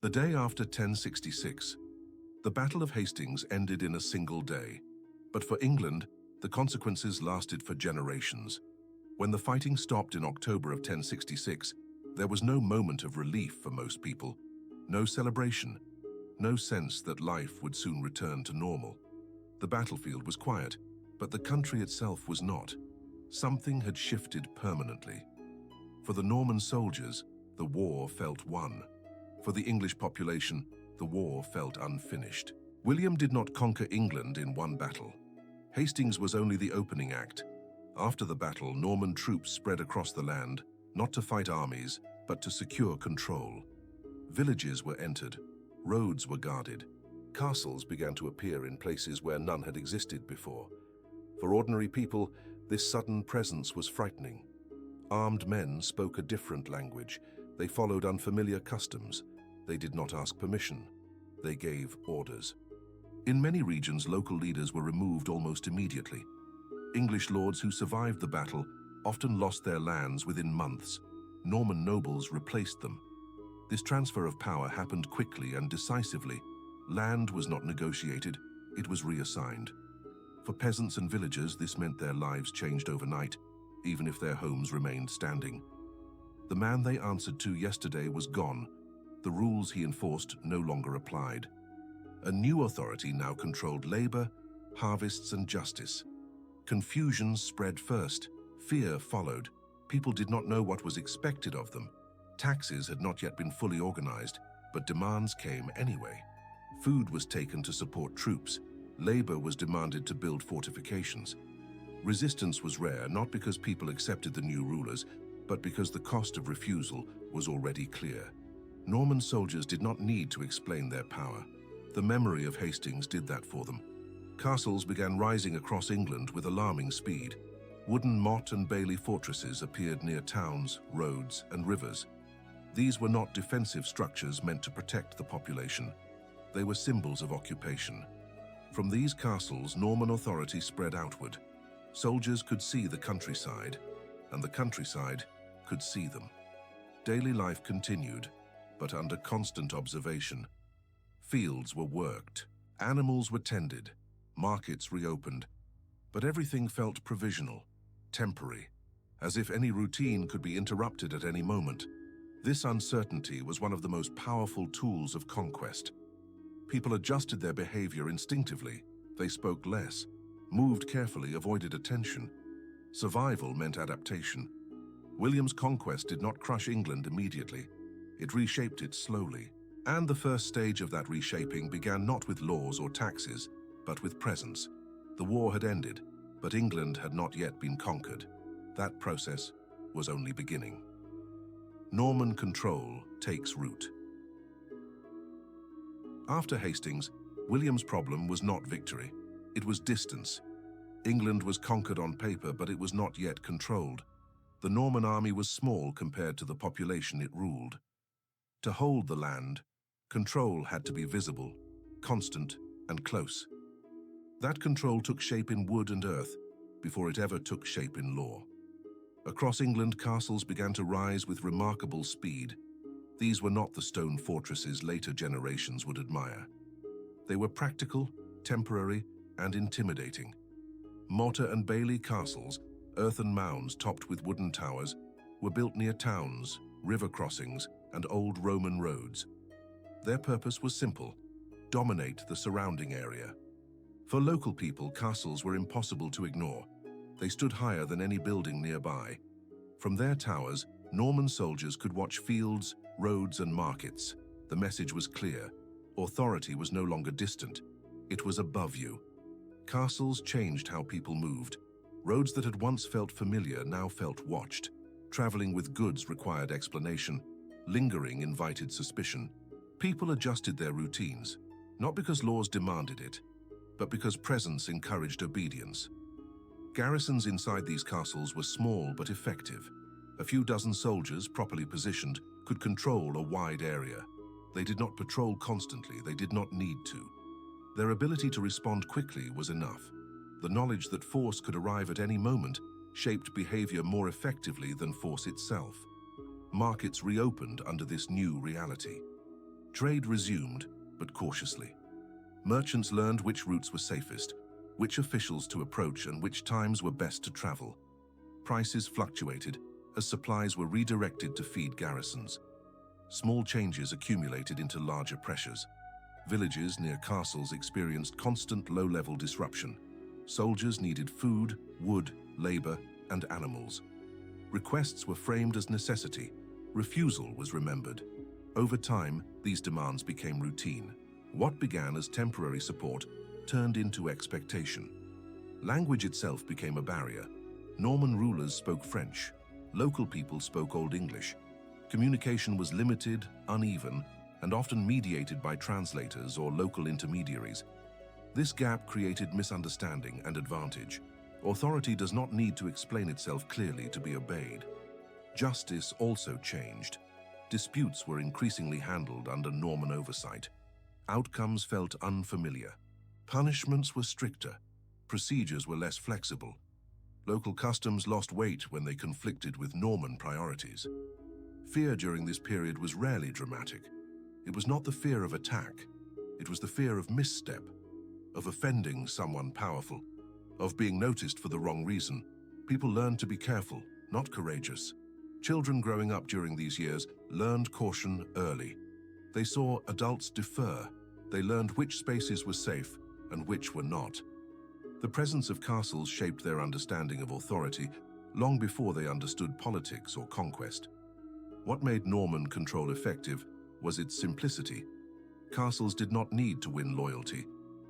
The day after 1066, the Battle of Hastings ended in a single day. But for England, the consequences lasted for generations. When the fighting stopped in October of 1066, there was no moment of relief for most people, no celebration, no sense that life would soon return to normal. The battlefield was quiet, but the country itself was not. Something had shifted permanently. For the Norman soldiers, the war felt won. For the English population, the war felt unfinished. William did not conquer England in one battle. Hastings was only the opening act. After the battle, Norman troops spread across the land, not to fight armies, but to secure control. Villages were entered, roads were guarded. Castles began to appear in places where none had existed before. For ordinary people, this sudden presence was frightening. Armed men spoke a different language. They followed unfamiliar customs. They did not ask permission. They gave orders. In many regions, local leaders were removed almost immediately. English lords who survived the battle often lost their lands within months. Norman nobles replaced them. This transfer of power happened quickly and decisively. Land was not negotiated, it was reassigned. For peasants and villagers, this meant their lives changed overnight, even if their homes remained standing. The man they answered to yesterday was gone. The rules he enforced no longer applied. A new authority now controlled labor, harvests, and justice. Confusion spread first. Fear followed. People did not know what was expected of them. Taxes had not yet been fully organized, but demands came anyway. Food was taken to support troops. Labor was demanded to build fortifications. Resistance was rare, not because people accepted the new rulers, but because the cost of refusal was already clear. Norman soldiers did not need to explain their power. The memory of Hastings did that for them. Castles began rising across England with alarming speed. Wooden motte and bailey fortresses appeared near towns, roads, and rivers. These were not defensive structures meant to protect the population. They were symbols of occupation. From these castles, Norman authority spread outward. Soldiers could see the countryside, and the countryside could see them. Daily life continued, but under constant observation. Fields were worked, animals were tended, markets reopened, but everything felt provisional, temporary, as if any routine could be interrupted at any moment. This uncertainty was one of the most powerful tools of conquest. People adjusted their behavior instinctively. They spoke less, moved carefully, avoided attention. Survival meant adaptation. William's conquest did not crush England immediately. It reshaped it slowly. And the first stage of that reshaping began not with laws or taxes, but with presence. The war had ended, but England had not yet been conquered. That process was only beginning. Norman control takes root. After Hastings, William's problem was not victory. It was distance. England was conquered on paper, but it was not yet controlled. The Norman army was small compared to the population it ruled. To hold the land, control had to be visible, constant, and close. That control took shape in wood and earth before it ever took shape in law. Across England, castles began to rise with remarkable speed. These were not the stone fortresses later generations would admire. They were practical, temporary, and intimidating. Mortar and bailey castles, earthen mounds topped with wooden towers, were built near towns, river crossings, and old Roman roads. Their purpose was simple: dominate the surrounding area. For local people, castles were impossible to ignore. They stood higher than any building nearby. From their towers, Norman soldiers could watch fields, roads, and markets. The message was clear. Authority was no longer distant. It was above you. Castles changed how people moved. Roads that had once felt familiar now felt watched. Traveling with goods required explanation. Lingering invited suspicion. People adjusted their routines, not because laws demanded it, but because presence encouraged obedience. Garrisons inside these castles were small but effective. A few dozen soldiers, properly positioned, could control a wide area. They did not patrol constantly, they did not need to. Their ability to respond quickly was enough. The knowledge that force could arrive at any moment shaped behavior more effectively than force itself. Markets reopened under this new reality. Trade resumed, but cautiously. Merchants learned which routes were safest, which officials to approach, and which times were best to travel. Prices fluctuated as supplies were redirected to feed garrisons. Small changes accumulated into larger pressures. Villages near castles experienced constant low-level disruption. Soldiers needed food, wood, labor, and animals. Requests were framed as necessity. Refusal was remembered. Over time, these demands became routine. What began as temporary support turned into expectation. Language itself became a barrier. Norman rulers spoke French. Local people spoke Old English. Communication was limited, uneven, and often mediated by translators or local intermediaries. This gap created misunderstanding and advantage. Authority does not need to explain itself clearly to be obeyed. Justice also changed. Disputes were increasingly handled under Norman oversight. Outcomes felt unfamiliar. Punishments were stricter. Procedures were less flexible. Local customs lost weight when they conflicted with Norman priorities. Fear during this period was rarely dramatic. It was not the fear of attack. It was the fear of misstep, of offending someone powerful, of being noticed for the wrong reason. People learned to be careful, not courageous. Children growing up during these years learned caution early. They saw adults defer. They learned which spaces were safe and which were not. The presence of castles shaped their understanding of authority long before they understood politics or conquest. What made Norman control effective was its simplicity. Castles did not need to win loyalty.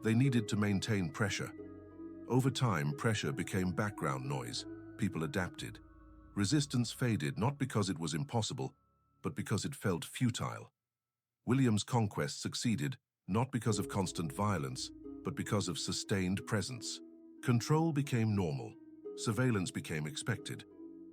They needed to maintain pressure. Over time, pressure became background noise. People adapted. Resistance faded not because it was impossible, but because it felt futile. William's conquest succeeded not because of constant violence, but because of sustained presence. Control became normal. Surveillance became expected.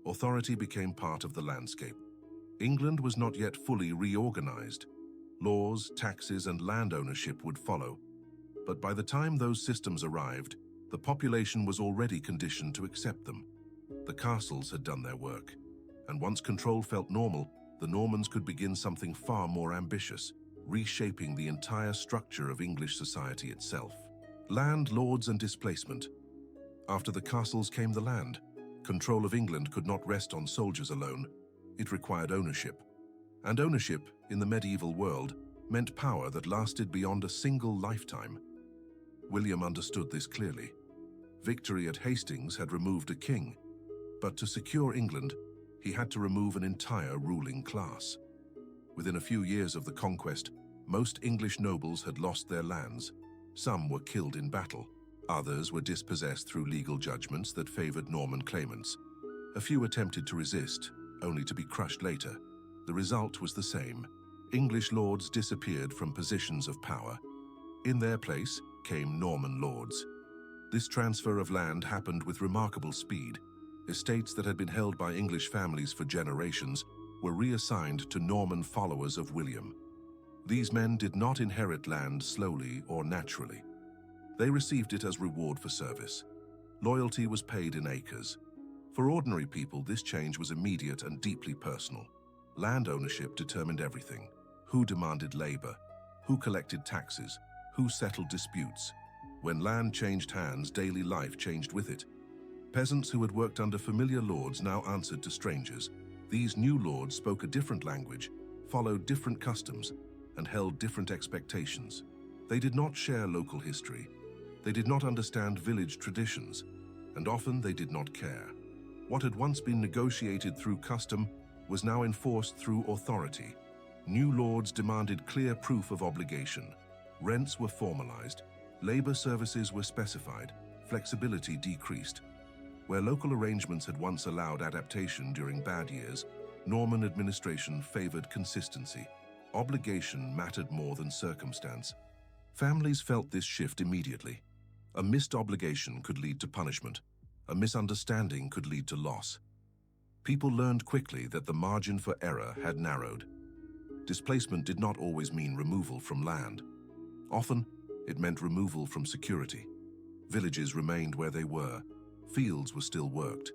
Authority became part of the landscape. England was not yet fully reorganized. Laws, taxes, and land ownership would follow. But by the time those systems arrived, the population was already conditioned to accept them. The castles had done their work. And once control felt normal, the Normans could begin something far more ambitious, reshaping the entire structure of English society itself. Land, lords, and displacement. After the castles came the land. Control of England could not rest on soldiers alone. It required ownership. And ownership, in the medieval world, meant power that lasted beyond a single lifetime. William understood this clearly. Victory at Hastings had removed a king, but to secure England, he had to remove an entire ruling class. Within a few years of the conquest, most English nobles had lost their lands. Some were killed in battle. Others were dispossessed through legal judgments that favored Norman claimants. A few attempted to resist, only to be crushed later. The result was the same. English lords disappeared from positions of power. In their place came Norman lords. This transfer of land happened with remarkable speed. Estates that had been held by English families for generations were reassigned to Norman followers of William. These men did not inherit land slowly or naturally. They received it as reward for service. Loyalty was paid in acres. For ordinary people, this change was immediate and deeply personal. Land ownership determined everything. Who demanded labor? Who collected taxes? Who settled disputes? When land changed hands, daily life changed with it. Peasants who had worked under familiar lords now answered to strangers. These new lords spoke a different language, followed different customs, and held different expectations. They did not share local history. They did not understand village traditions, and often they did not care. What had once been negotiated through custom was now enforced through authority. New lords demanded clear proof of obligation. Rents were formalized. Labor services were specified. Flexibility decreased. Where local arrangements had once allowed adaptation during bad years, Norman administration favored consistency. Obligation mattered more than circumstance. Families felt this shift immediately. A missed obligation could lead to punishment. A misunderstanding could lead to loss. People learned quickly that the margin for error had narrowed. Displacement did not always mean removal from land. Often, it meant removal from security. Villages remained where they were. Fields were still worked.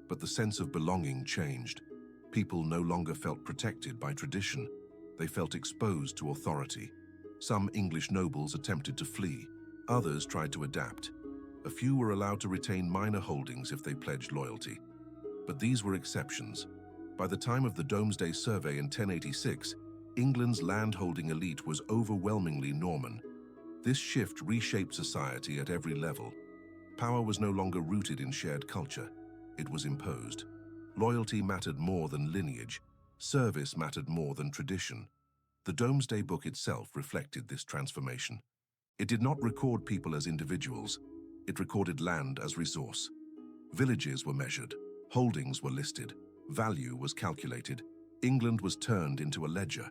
But the sense of belonging changed. People no longer felt protected by tradition. They felt exposed to authority. Some English nobles attempted to flee. Others tried to adapt. A few were allowed to retain minor holdings if they pledged loyalty. But these were exceptions. By the time of the Domesday Survey in 1086, England's landholding elite was overwhelmingly Norman. This shift reshaped society at every level. Power was no longer rooted in shared culture. It was imposed. Loyalty mattered more than lineage. Service mattered more than tradition. The Domesday Book itself reflected this transformation. It did not record people as individuals. It recorded land as resource. Villages were measured. Holdings were listed. Value was calculated. England was turned into a ledger.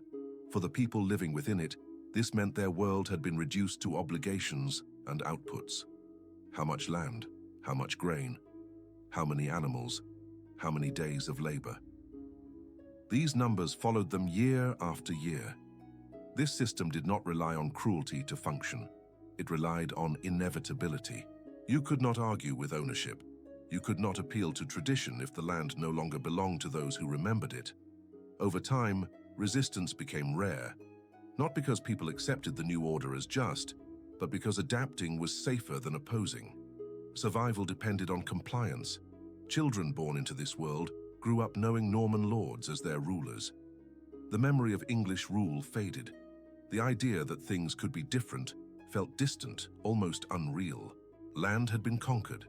For the people living within it, this meant their world had been reduced to obligations and outputs. How much land? How much grain? How many animals? How many days of labor? These numbers followed them year after year. This system did not rely on cruelty to function. It relied on inevitability. You could not argue with ownership. You could not appeal to tradition if the land no longer belonged to those who remembered it. Over time, resistance became rare, not because people accepted the new order as just, but because adapting was safer than opposing. Survival depended on compliance. Children born into this world grew up knowing Norman lords as their rulers. The memory of English rule faded. The idea that things could be different felt distant, almost unreal. Land had been conquered,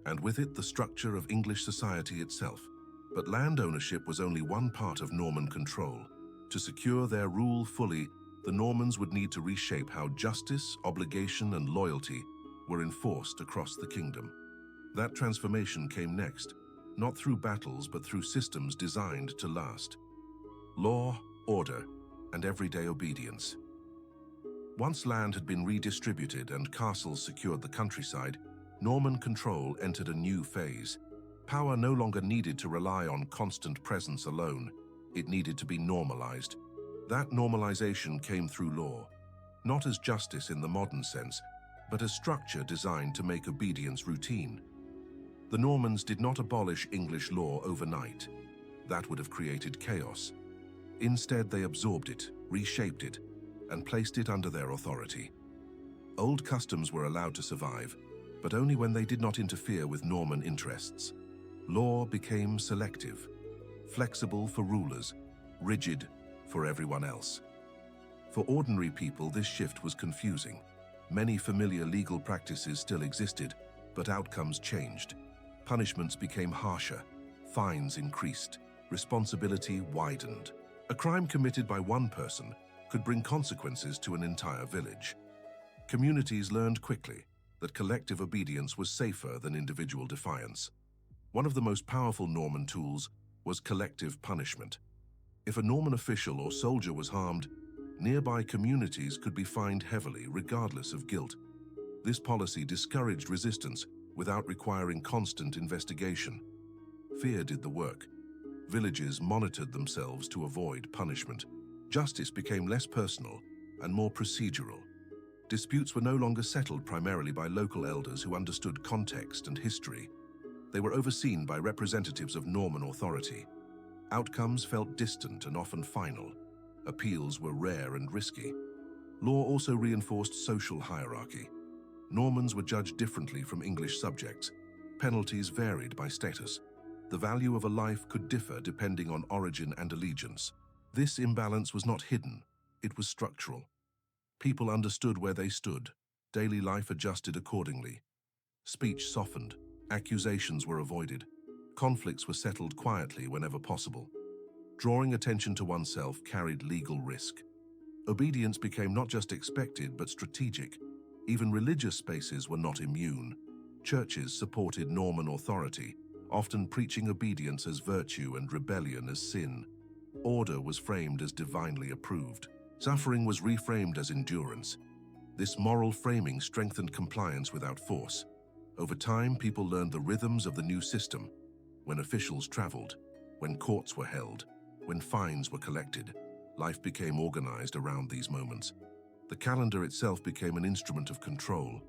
and with it the structure of English society itself. But land ownership was only one part of Norman control. To secure their rule fully, the Normans would need to reshape how justice, obligation, and loyalty were enforced across the kingdom. That transformation came next, not through battles but through systems designed to last. Law, order, and everyday obedience. Once land had been redistributed and castles secured the countryside, Norman control entered a new phase. Power no longer needed to rely on constant presence alone. It needed to be normalized. That normalization came through law, not as justice in the modern sense, but as structure designed to make obedience routine. The Normans did not abolish English law overnight. That would have created chaos. Instead, they absorbed it, reshaped it, and placed it under their authority. Old customs were allowed to survive, but only when they did not interfere with Norman interests. Law became selective, flexible for rulers, rigid for everyone else. For ordinary people, this shift was confusing. Many familiar legal practices still existed, but outcomes changed. Punishments became harsher, fines increased, responsibility widened. A crime committed by one person could bring consequences to an entire village. Communities learned quickly that collective obedience was safer than individual defiance. One of the most powerful Norman tools was collective punishment. If a Norman official or soldier was harmed, nearby communities could be fined heavily regardless of guilt. This policy discouraged resistance without requiring constant investigation. Fear did the work. Villages monitored themselves to avoid punishment. Justice became less personal and more procedural. Disputes were no longer settled primarily by local elders who understood context and history. They were overseen by representatives of Norman authority. Outcomes felt distant and often final. Appeals were rare and risky. Law also reinforced social hierarchy. Normans were judged differently from English subjects. Penalties varied by status. The value of a life could differ depending on origin and allegiance. This imbalance was not hidden, it was structural. People understood where they stood. Daily life adjusted accordingly. Speech softened. Accusations were avoided. Conflicts were settled quietly whenever possible. Drawing attention to oneself carried legal risk. Obedience became not just expected but strategic. Even religious spaces were not immune. Churches supported Norman authority, often preaching obedience as virtue and rebellion as sin. Order was framed as divinely approved. Suffering was reframed as endurance. This moral framing strengthened compliance without force. Over time, people learned the rhythms of the new system. When officials traveled, when courts were held, when fines were collected, life became organized around these moments. The calendar itself became an instrument of control.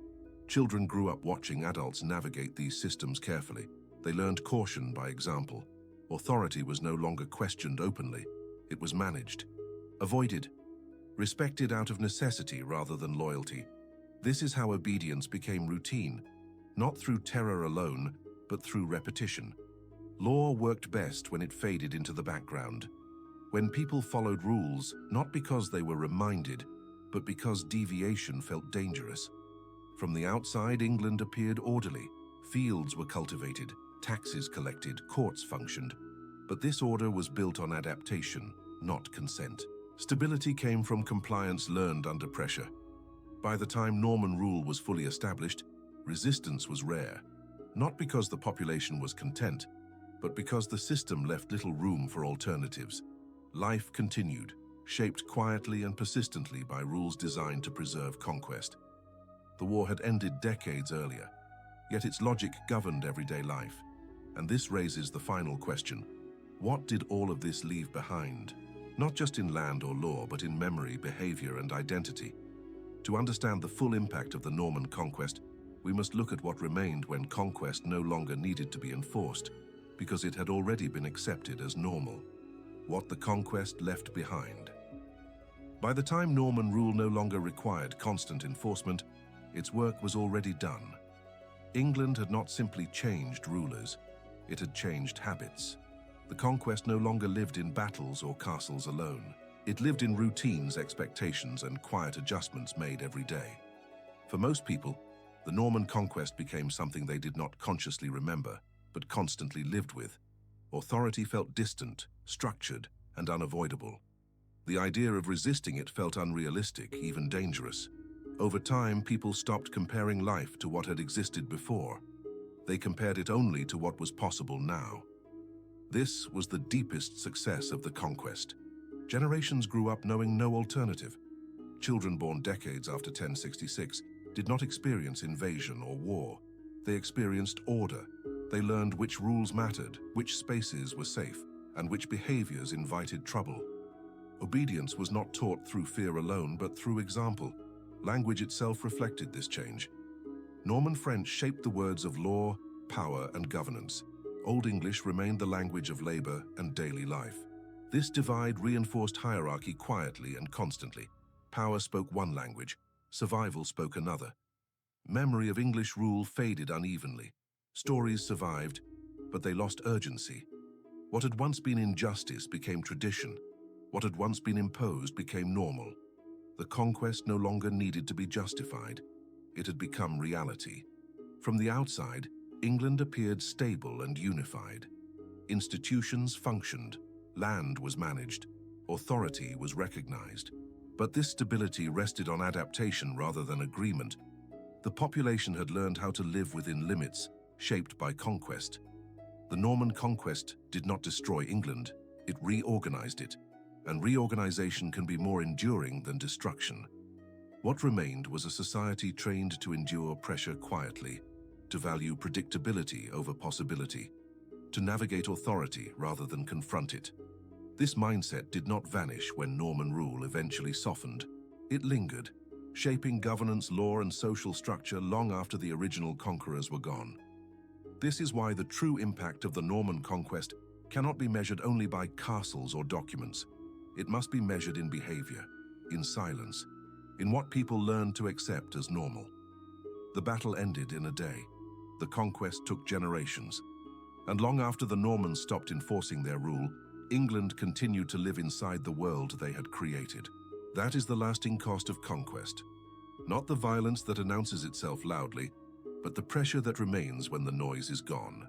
Children grew up watching adults navigate these systems carefully. They learned caution by example. Authority was no longer questioned openly. It was managed. avoided, respected out of necessity rather than loyalty. This is how obedience became routine, not through terror alone, but through repetition. Law worked best when it faded into the background, when people followed rules not because they were reminded, but because deviation felt dangerous. From the outside, England appeared orderly. Fields were cultivated, taxes collected, courts functioned. But this order was built on adaptation, not consent. Stability came from compliance learned under pressure. By the time Norman rule was fully established, resistance was rare, not because the population was content, but because the system left little room for alternatives. Life continued, shaped quietly and persistently by rules designed to preserve conquest. The war had ended decades earlier, yet its logic governed everyday life. And this raises the final question: what did all of this leave behind? Not just in land or law, but in memory, behavior, and identity. To understand the full impact of the Norman conquest, we must look at what remained when conquest no longer needed to be enforced, because it had already been accepted as normal. What the conquest left behind. By the time Norman rule no longer required constant enforcement, its work was already done. England had not simply changed rulers, it had changed habits. The conquest no longer lived in battles or castles alone. It lived in routines, expectations, and quiet adjustments made every day. For most people, the Norman conquest became something they did not consciously remember, but constantly lived with. Authority felt distant, structured, and unavoidable. The idea of resisting it felt unrealistic, even dangerous. Over time, people stopped comparing life to what had existed before. They compared it only to what was possible now. This was the deepest success of the conquest. Generations grew up knowing no alternative. Children born decades after 1066 did not experience invasion or war. They experienced order. They learned which rules mattered, which spaces were safe, and which behaviors invited trouble. Obedience was not taught through fear alone, but through example. Language itself reflected this change. Norman French shaped the words of law, power, and governance. Old English remained the language of labor and daily life. This divide reinforced hierarchy quietly and constantly. Power spoke one language, survival spoke another. Memory of English rule faded unevenly. Stories survived, but they lost urgency. What had once been injustice became tradition. What had once been imposed became normal. The conquest no longer needed to be justified. It had become reality. From the outside, England appeared stable and unified. Institutions functioned, land was managed, authority was recognized. But this stability rested on adaptation rather than agreement. The population had learned how to live within limits, shaped by conquest. The Norman conquest did not destroy England, it reorganized it, and reorganization can be more enduring than destruction. What remained was a society trained to endure pressure quietly, to value predictability over possibility, to navigate authority rather than confront it. This mindset did not vanish when Norman rule eventually softened. It lingered, shaping governance, law, and social structure long after the original conquerors were gone. This is why the true impact of the Norman conquest cannot be measured only by castles or documents. It must be measured in behavior, in silence, in what people learned to accept as normal. The battle ended in a day. The conquest took generations. And long after the Normans stopped enforcing their rule, England continued to live inside the world they had created. That is the lasting cost of conquest. Not the violence that announces itself loudly, but the pressure that remains when the noise is gone.